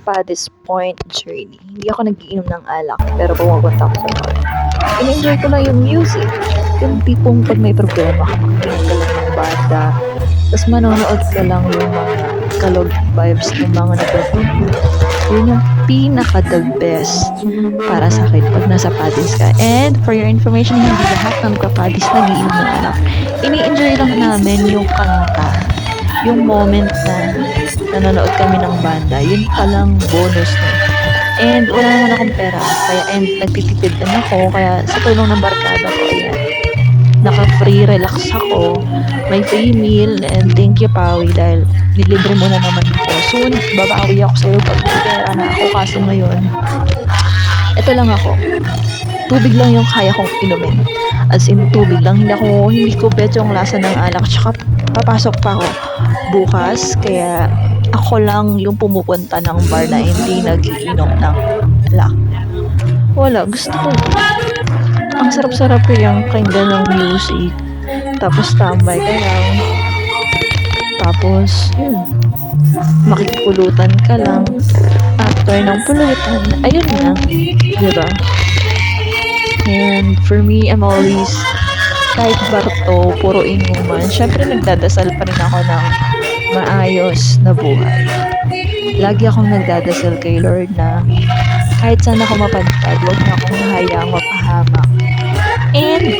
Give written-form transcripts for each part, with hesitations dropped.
pa this point journey, hindi ako nag-iinom ng alak, pero pumupunta ako sa bar. In-enjoy ko lang yung music. Yung tipong pag may problema ka, makikinig ka lang ng banda. Tapos manonood ka lang yung mga kalog vibes ng mga nagpapagod. Yun yung pinaka the best para sa akin pag nasa Padis ka. And for your information, hindi lahat ng kapadis nag-iinom ng alak. Ini-enjoy lang namin yung kanta, yung moment na nanonood kami ng banda. Yun palang bonus na. And wala naman akong pera. And nagtitipid din ako. Kaya sa tulong ng barkada ko, ayan. Naka-free relax ako. May free meal. And thank you, Pawi, dahil nilibre mo na naman ako. Soon, babawi ako sa'yo pag may pera na ako. Kasi ngayon, ito lang ako. Tubig lang yung kaya kong inumin. As in, tubig lang. Hindi ko bet yung lasa ng alak. Tsaka, papasok pa ako bukas. Kaya, ako lang yung pumupunta ng bar na hindi nag-iinom ng alak. Wala. Gusto ko. Ang sarap-sarap yung kinda ng music. Tapos, tambay ka lang. Tapos, yun. Makikipulutan ka lang. After ng pulutan, ayun na. Diba? And for me, I'm always, kahit barto, puro inuman, syempre nagdadasal pa rin ako ng maayos na buhay. Lagi akong nagdadasal kay Lord na kahit saan ako mapadpad, huwag na akong hayaang mapahamak. And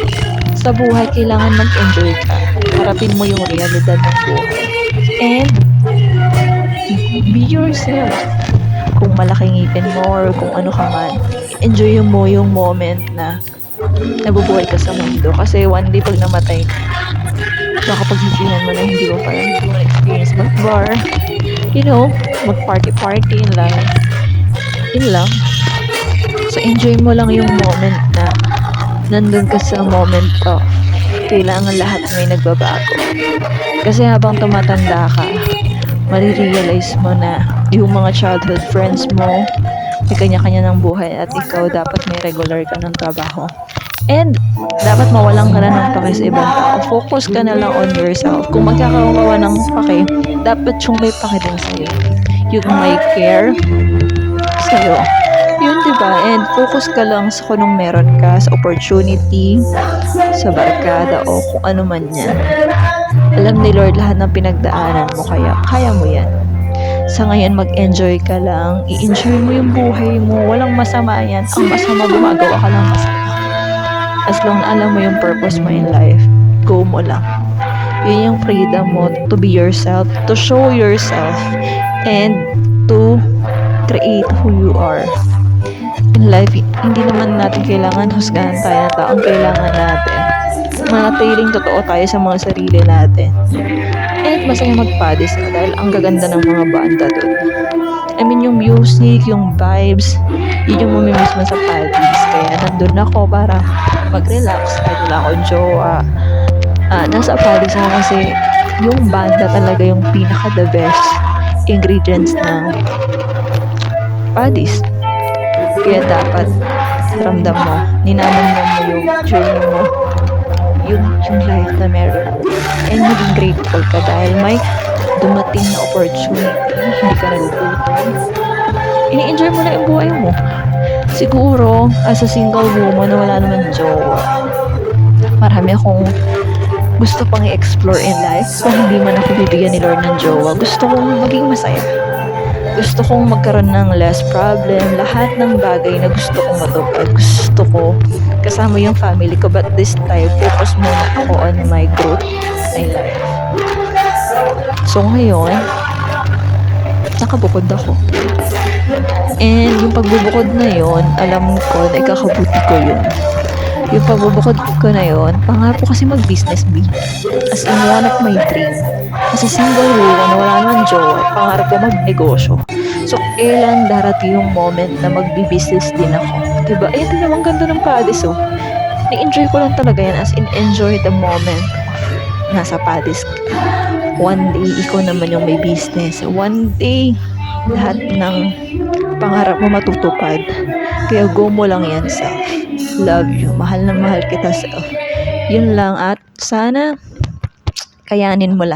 sa buhay, kailangan mag-enjoy ka. Harapin mo yung realidad ng buhay. And be yourself. Kung malaking ngipin mo or kung ano ka man, enjoy mo yung moment na nabubuhay ka sa mundo. Kasi one day pag namatay ka, baka pag-isihan mo na hindi mo experience mag-bar, mag-party lang. Yun lang. So, enjoy mo lang yung moment na nandun ka sa moment of kailangan lahat may nagbabago. Kasi habang tumatanda ka, marirealize mo na yung mga childhood friends mo, may kanya-kanya ng buhay at ikaw dapat may regular ka ng trabaho. And dapat mawalan ka na ng pake sa ibang tao. Focus ka na lang on yourself. Kung magkakaroon ka ng pake, dapat yung may pake din sa'yo. Yung may care sa'yo. Yun, diba? And focus ka lang sa kung anong meron ka, sa opportunity, sa barkada, o kung ano man yan. Alam ni Lord lahat ng pinagdaanan mo, kaya mo yan. Sa ngayon, mag-enjoy ka lang. I-enjoy mo yung buhay mo. Walang masama yan. Ang masama, gumagawa ka lang masama. As long na alam mo yung purpose mo in life, go mo lang. Yun yung freedom mo to be yourself, to show yourself, and to create who you are. In life, hindi naman natin kailangan husgahan tayo na tao. Ang kailangan natin, manatiling totoo tayo sa mga sarili natin. And masaya magpadis ka dahil ang gaganda ng mga banda doon. I mean, yung music, yung vibes, yun yung mamimiss mo sa Padis. Kaya nandun ako para mag-relax kahit wala akong jowa. Nasa Padis ako kasi yung banda talaga yung pinaka the best ingredients ng Padis. Kaya dapat ramdam mo, ninanamdam mo yung journey mo, yung life na meron. And maging grateful ka dahil may dumating na opportunity, hindi ka nagugutom. Ini-enjoy mo na yung buhay mo. Siguro, as a single woman na wala naman jowa, marami akong gusto pang i-explore in life. Kung hindi man ako bibigyan ni Lord ng jowa, gusto kong maging masaya. Gusto kong magkaroon ng less problem. Lahat ng bagay na gusto kong matupad. Gusto ko kasama yung family ko. But this time, focus muna ako on my growth in life. So ngayon, nakabukod ako. And yung pagbubukod na yon, alam ko na ikakabuti ko yun. Yung pagbubukod ko na yon, pangako kasi mag-business B. As in, one of my dream. Kasi single woman na wala naman jowa, pangarap ko magnegosyo. So, kailan darating yung moment na magbi-business din ako? Diba? Eh, ito naman ganda ng Padis, oh. Ni-enjoy ko lang talaga yan, as in, enjoy the moment of nasa Padis. One day, ikaw naman yung may business. One day, lahat ng pangarap mo matutupad. Kaya go mo lang yan, self. Love you. Mahal na mahal kita, self. Yun lang, at sana kayanin mo lahat.